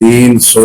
300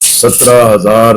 17,000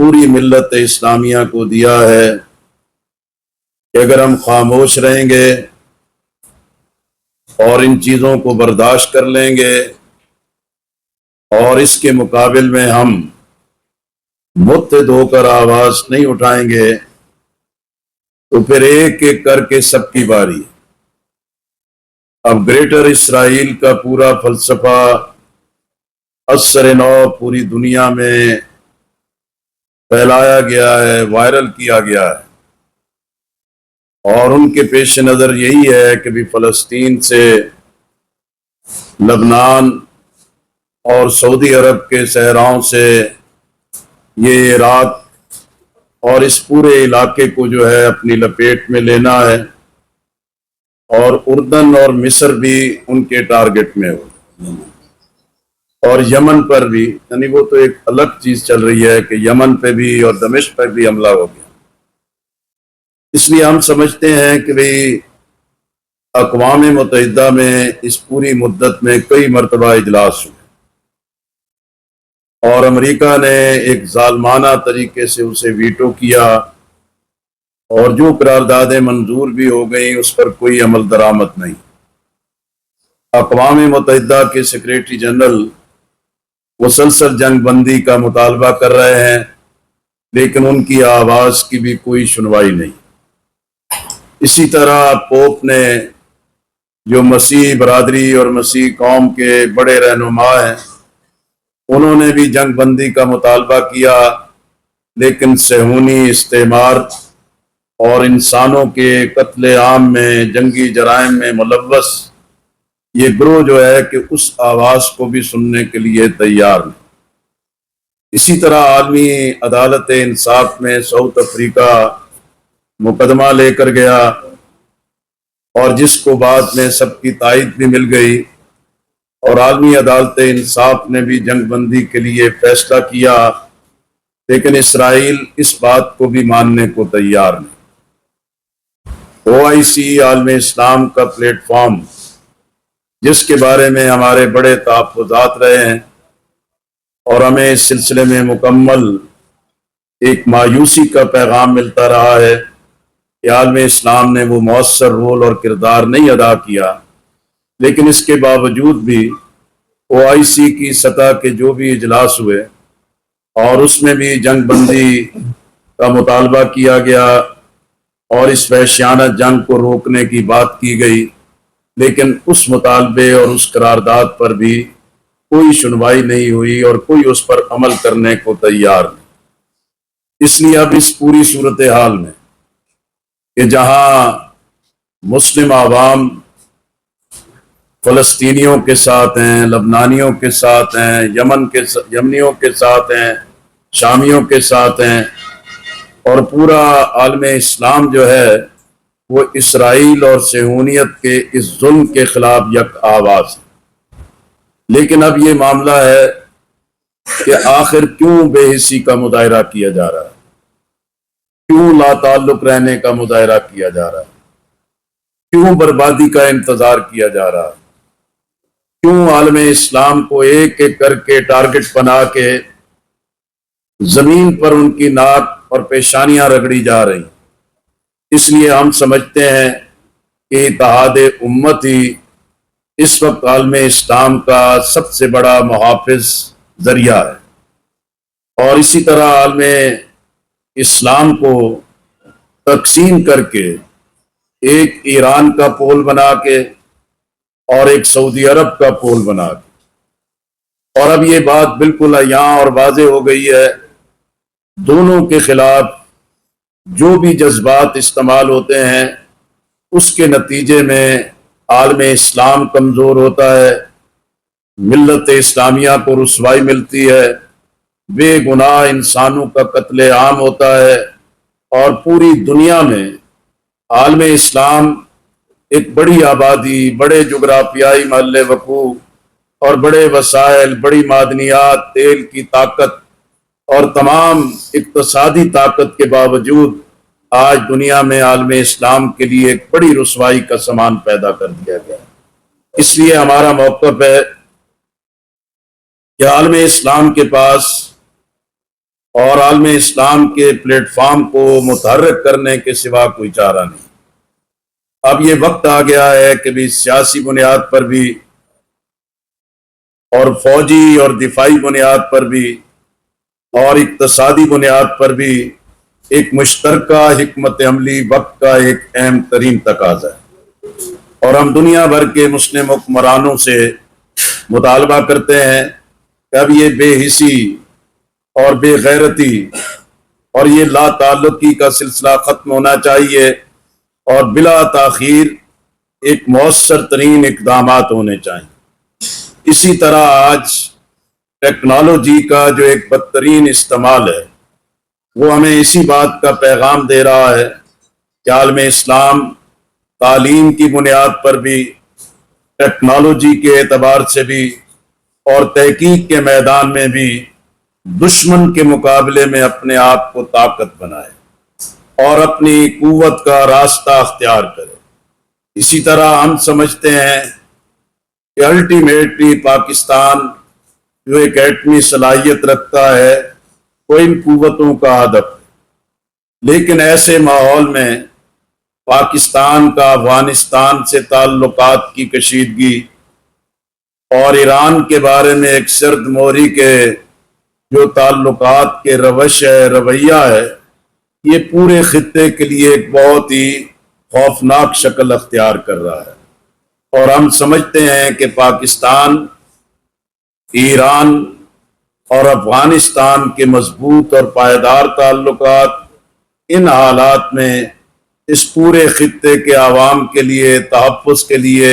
پوری ملت اسلامیہ کو دیا ہے کہ اگر ہم خاموش رہیں گے اور ان چیزوں کو برداشت کر لیں گے اور اس کے مقابل میں ہم متحد ہو کر آواز نہیں اٹھائیں گے تو پھر ایک ایک کر کے سب کی باری. اب گریٹر اسرائیل کا پورا فلسفہ اثر نو پوری دنیا میں پھیلایا گیا ہے، وائرل کیا گیا ہے، اور ان کے پیش نظر یہی ہے کہ بھی فلسطین سے لبنان اور سعودی عرب کے صحراؤں سے یہ عراق اور اس پورے علاقے کو جو ہے اپنی لپیٹ میں لینا ہے، اور اردن اور مصر بھی ان کے ٹارگٹ میں ہو، اور یمن پر بھی. یعنی وہ تو ایک الگ چیز چل رہی ہے کہ یمن پہ بھی اور دمشق پہ بھی حملہ ہو گیا. اس لیے ہم سمجھتے ہیں کہ بھئی اقوام متحدہ میں اس پوری مدت میں کئی مرتبہ اجلاس ہوئے اور امریکہ نے ایک ظالمانہ طریقے سے اسے ویٹو کیا، اور جو قراردادیں منظور بھی ہو گئیں اس پر کوئی عمل درآمد نہیں. اقوام متحدہ کے سیکریٹری جنرل مسلسل جنگ بندی کا مطالبہ کر رہے ہیں، لیکن ان کی آواز کی بھی کوئی سنوائی نہیں. اسی طرح پوپ نے، جو مسیح برادری اور مسیح قوم کے بڑے رہنما ہیں، انہوں نے بھی جنگ بندی کا مطالبہ کیا، لیکن صہیونی استعمار اور انسانوں کے قتل عام میں، جنگی جرائم میں ملوث یہ گروہ جو ہے کہ اس آواز کو بھی سننے کے لیے تیار نہیں. اسی طرح عالمی عدالت انصاف میں ساؤتھ افریقہ مقدمہ لے کر گیا، اور جس کو بعد میں سب کی تائید بھی مل گئی، اور عالمی عدالت انصاف نے بھی جنگ بندی کے لیے فیصلہ کیا، لیکن اسرائیل اس بات کو بھی ماننے کو تیار نہیں. OIC عالم اسلام کا پلیٹ فارم، جس کے بارے میں ہمارے بڑے تحفظات رہے ہیں اور ہمیں اس سلسلے میں مکمل ایک مایوسی کا پیغام ملتا رہا ہے کہ عالم اسلام نے وہ مؤثر رول اور کردار نہیں ادا کیا، لیکن اس کے باوجود بھی OIC کی سطح کے جو بھی اجلاس ہوئے اور اس میں بھی جنگ بندی کا مطالبہ کیا گیا اور اس وحشیانہ جنگ کو روکنے کی بات کی گئی، لیکن اس مطالبے اور اس قرارداد پر بھی کوئی سنوائی نہیں ہوئی اور کوئی اس پر عمل کرنے کو تیار نہیں. اس لیے اب اس پوری صورتحال میں کہ جہاں مسلم عوام فلسطینیوں کے ساتھ ہیں، لبنانیوں کے ساتھ ہیں، یمنیوں کے ساتھ ہیں، شامیوں کے ساتھ ہیں، اور پورا عالم اسلام جو ہے وہ اسرائیل اور صہیونیت کے اس ظلم کے خلاف یک آواز ہے. لیکن اب یہ معاملہ ہے کہ آخر کیوں بے حسی کا مظاہرہ کیا جا رہا ہے، کیوں لا تعلق رہنے کا مظاہرہ کیا جا رہا ہے، کیوں بربادی کا انتظار کیا جا رہا ہے، کیوں عالم اسلام کو ایک ایک کر کے ٹارگٹ بنا کے زمین پر ان کی ناک اور پیشانیاں رگڑی جا رہی. اس لیے ہم سمجھتے ہیں کہ اتحاد امت ہی اس وقت عالم اسلام کا سب سے بڑا محافظ ذریعہ ہے، اور اسی طرح عالم اسلام کو تقسیم کر کے ایک ایران کا پول بنا کے اور ایک سعودی عرب کا پول بنا کے، اور اب یہ بات بالکل عیاں اور واضح ہو گئی ہے، دونوں کے خلاف جو بھی جذبات استعمال ہوتے ہیں اس کے نتیجے میں عالم اسلام کمزور ہوتا ہے، ملت اسلامیہ کو رسوائی ملتی ہے، بے گناہ انسانوں کا قتل عام ہوتا ہے، اور پوری دنیا میں عالم اسلام ایک بڑی آبادی، بڑے جغرافیائی محل وقوع اور بڑے وسائل، بڑی معدنیات، تیل کی طاقت اور تمام اقتصادی طاقت کے باوجود آج دنیا میں عالم اسلام کے لیے ایک بڑی رسوائی کا سامان پیدا کر دیا گیا. اس لیے ہمارا موقف ہے کہ عالم اسلام کے پاس اور عالم اسلام کے پلیٹ فارم کو متحرک کرنے کے سوا کوئی چارہ نہیں۔ اب یہ وقت آ گیا ہے کہ بھی سیاسی بنیاد پر بھی اور فوجی اور دفاعی بنیاد پر بھی اور اقتصادی بنیاد پر بھی ایک مشترکہ حکمت عملی وقت کا ایک اہم ترین تقاضا ہے، اور ہم دنیا بھر کے مسلم حکمرانوں سے مطالبہ کرتے ہیں کہ اب یہ بے حسی اور بے غیرتی اور یہ لا تعلقی کا سلسلہ ختم ہونا چاہیے، اور بلا تاخیر ایک مؤثر ترین اقدامات ہونے چاہیے۔ اسی طرح آج ٹیکنالوجی کا جو ایک بدترین استعمال ہے وہ ہمیں اسی بات کا پیغام دے رہا ہے کہ عالم اسلام تعلیم کی بنیاد پر بھی، ٹیکنالوجی کے اعتبار سے بھی اور تحقیق کے میدان میں بھی دشمن کے مقابلے میں اپنے آپ کو طاقت بنائے اور اپنی قوت کا راستہ اختیار کرے۔ اسی طرح ہم سمجھتے ہیں کہ الٹیمیٹلی پاکستان جو ایک ایٹمی صلاحیت رکھتا ہے وہ ان قوتوں کا ہدف ہے، لیکن ایسے ماحول میں پاکستان کا افغانستان سے تعلقات کی کشیدگی اور ایران کے بارے میں ایک سرد موری کے جو تعلقات کے روش ہے، رویہ ہے، یہ پورے خطے کے لیے ایک بہت ہی خوفناک شکل اختیار کر رہا ہے، اور ہم سمجھتے ہیں کہ پاکستان، ایران اور افغانستان کے مضبوط اور پائیدار تعلقات ان حالات میں اس پورے خطے کے عوام کے لیے تحفظ کے لیے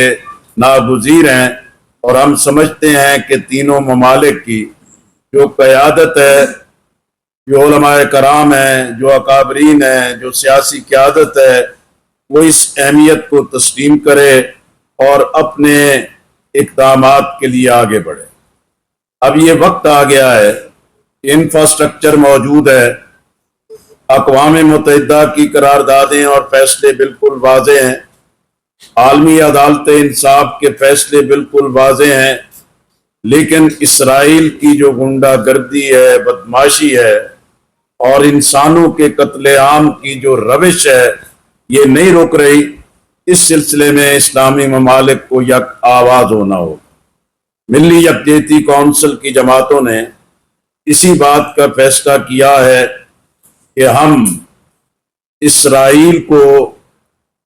ناگزیر ہیں، اور ہم سمجھتے ہیں کہ تینوں ممالک کی جو قیادت ہے، جو علماء کرام ہیں، جو اکابرین ہیں، جو سیاسی قیادت ہے، وہ اس اہمیت کو تسلیم کرے اور اپنے اقدامات کے لیے آگے بڑھے۔ اب یہ وقت آ گیا ہے، انفراسٹرکچر موجود ہے، اقوام متحدہ کی قراردادیں اور فیصلے بالکل واضح ہیں، عالمی عدالت انصاف کے فیصلے بالکل واضح ہیں، لیکن اسرائیل کی جو غنڈہ گردی ہے، بدماشی ہے اور انسانوں کے قتل عام کی جو روش ہے یہ نہیں رک رہی۔ اس سلسلے میں اسلامی ممالک کو یک آواز ہونا ہوگا۔ ملی یکجہتی کونسل کی جماعتوں نے اسی بات کا فیصلہ کیا ہے کہ ہم اسرائیل کو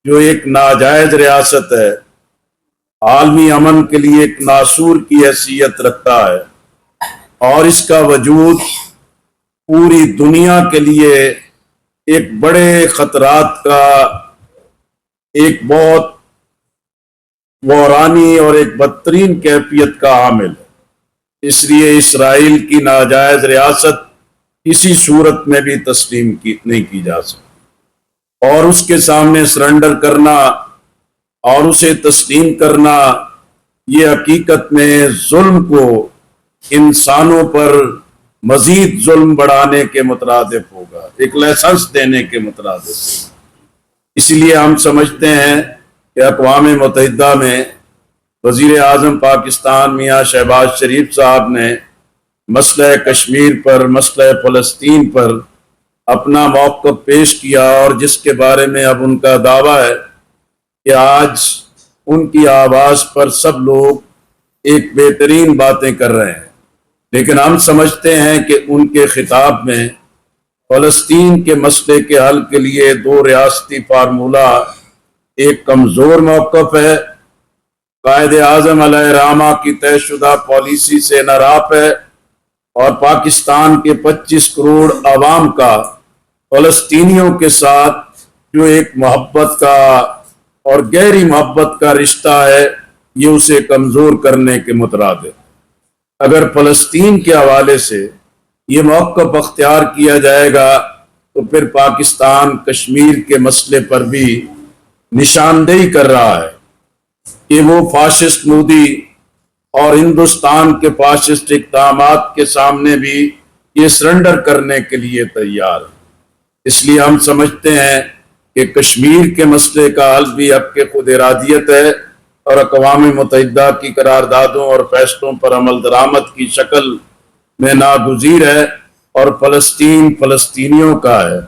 جو ایک ناجائز ریاست ہے، عالمی امن کے لیے ایک ناسور کی حیثیت رکھتا ہے، اور اس کا وجود پوری دنیا کے لیے ایک بڑے خطرات کا ایک بہت بحرانی اور ایک بدترین کیفیت کا حامل ہے۔ اس لیے اسرائیل کی ناجائز ریاست کسی صورت میں بھی تسلیم نہیں کی جا سکتی، اور اس کے سامنے سرنڈر کرنا اور اسے تسلیم کرنا یہ حقیقت میں ظلم کو انسانوں پر مزید ظلم بڑھانے کے مترادف ہوگا، ایک لائسنس دینے کے مترادف ہوگا۔ اس لیے ہم سمجھتے ہیں کہ اقوام متحدہ میں وزیر اعظم پاکستان میاں شہباز شریف صاحب نے مسئلہ کشمیر پر، مسئلہ فلسطین پر اپنا موقف پیش کیا، اور جس کے بارے میں اب ان کا دعویٰ ہے کہ آج ان کی آواز پر سب لوگ ایک بہترین باتیں کر رہے ہیں، لیکن ہم سمجھتے ہیں کہ ان کے خطاب میں فلسطین کے مسئلے کے حل کے لیے دو ریاستی فارمولہ ایک کمزور موقف ہے، قائد اعظم علیہ الرحمہ کی طے شدہ پالیسی سے انحراف ہے، اور پاکستان کے 25 کروڑ عوام کا فلسطینیوں کے ساتھ جو ایک محبت کا اور گہری محبت کا رشتہ ہے یہ اسے کمزور کرنے کے مترادف۔ اگر فلسطین کے حوالے سے یہ موقف اختیار کیا جائے گا تو پھر پاکستان کشمیر کے مسئلے پر بھی نشاندہی کر رہا ہے کہ وہ فاشسٹ مودی اور ہندوستان کے فاشسٹ اقدامات کے سامنے بھی یہ سرنڈر کرنے کے لیے تیار ہے۔ اس لیے ہم سمجھتے ہیں کہ کشمیر کے مسئلے کا حل بھی حق خود ارادیت ہے، اور اقوام متحدہ کی قراردادوں اور فیصلوں پر عمل درآمد کی شکل میں ناگزیر ہے، اور فلسطین فلسطینیوں کا ہے۔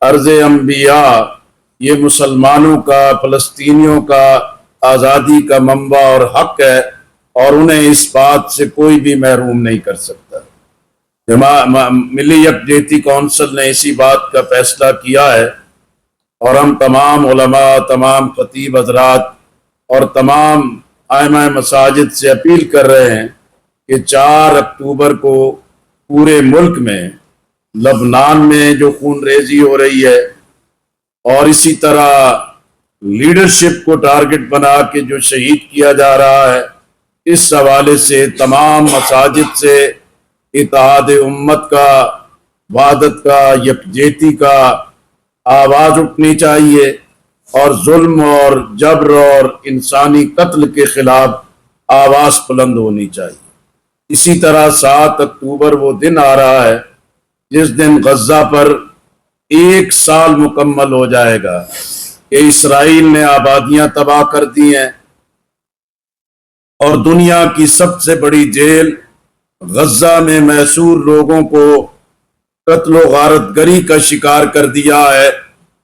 ارض انبیاء یہ مسلمانوں کا، فلسطینیوں کا آزادی کا منبع اور حق ہے، اور انہیں اس بات سے کوئی بھی محروم نہیں کر سکتا۔ ملی یکجہتی کونسل نے اسی بات کا فیصلہ کیا ہے، اور ہم تمام علماء، تمام خطیب حضرات اور تمام ائمہ مساجد سے اپیل کر رہے ہیں کہ 4 اکتوبر کو پورے ملک میں، لبنان میں جو خون ریزی ہو رہی ہے، اور اسی طرح لیڈرشپ کو ٹارگٹ بنا کے جو شہید کیا جا رہا ہے، اس حوالے سے تمام مساجد سے اتحاد امت کا، وحدت کا، یکجہتی کا آواز اٹھنی چاہیے، اور ظلم اور جبر اور انسانی قتل کے خلاف آواز بلند ہونی چاہیے۔ اسی طرح 7 اکتوبر وہ دن آ رہا ہے جس دن غزہ پر 1 سال مکمل ہو جائے گا کہ اسرائیل نے آبادیاں تباہ کر دی ہیں، اور دنیا کی سب سے بڑی جیل غزہ میں محصور لوگوں کو قتل و غارت گری کا شکار کر دیا ہے،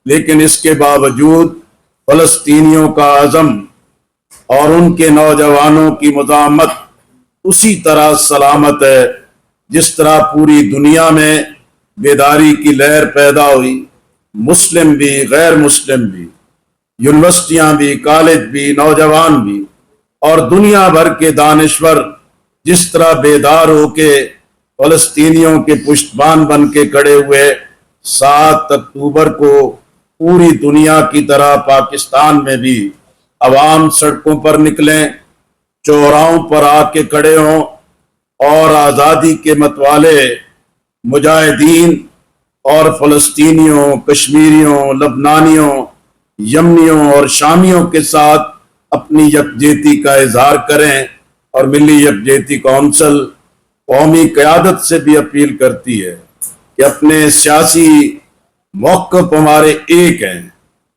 لیکن اس کے باوجود فلسطینیوں کا عزم اور ان کے نوجوانوں کی مزاحمت اسی طرح سلامت ہے جس طرح پوری دنیا میں بیداری کی لہر پیدا ہوئی، مسلم بھی، غیر مسلم بھی، یونیورسٹیاں بھی، کالج بھی، نوجوان بھی، اور دنیا بھر کے دانشور جس طرح بیدار ہو کے فلسطینیوں کے پشتبان بن کے کھڑے ہوئے، 7 اکتوبر کو پوری دنیا کی طرح پاکستان میں بھی عوام سڑکوں پر نکلیں، چوراہوں پر آ کے کھڑے ہوں، اور آزادی کے متوالے مجاہدین اور فلسطینیوں، کشمیریوں، لبنانیوں، یمنیوں اور شامیوں کے ساتھ اپنی یکجہتی کا اظہار کریں۔ اور ملی یکجہتی کونسل قومی قیادت سے بھی اپیل کرتی ہے کہ اپنے سیاسی موقف ہمارے ایک ہیں،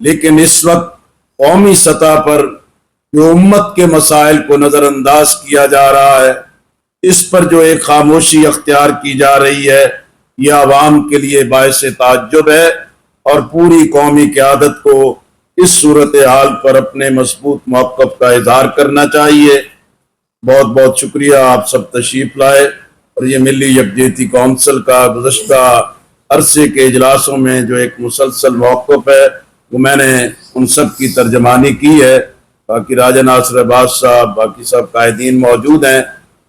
لیکن اس وقت قومی سطح پر جو امت کے مسائل کو نظر انداز کیا جا رہا ہے، اس پر جو ایک خاموشی اختیار کی جا رہی ہے، یہ عوام کے لیے باعث تعجب ہے، اور پوری قومی قیادت کو اس صورتحال پر اپنے مضبوط موقف کا اظہار کرنا چاہیے۔ بہت بہت شکریہ، آپ سب تشریف لائے، اور یہ ملی یکجہتی کونسل کا گزشتہ عرصے کے اجلاسوں میں جو ایک مسلسل موقف ہے، وہ میں نے ان سب کی ترجمانی کی ہے۔ باقی راجہ ناصر عباس صاحب، باقی سب قائدین موجود ہیں،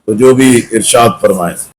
تو جو بھی ارشاد فرمائیں۔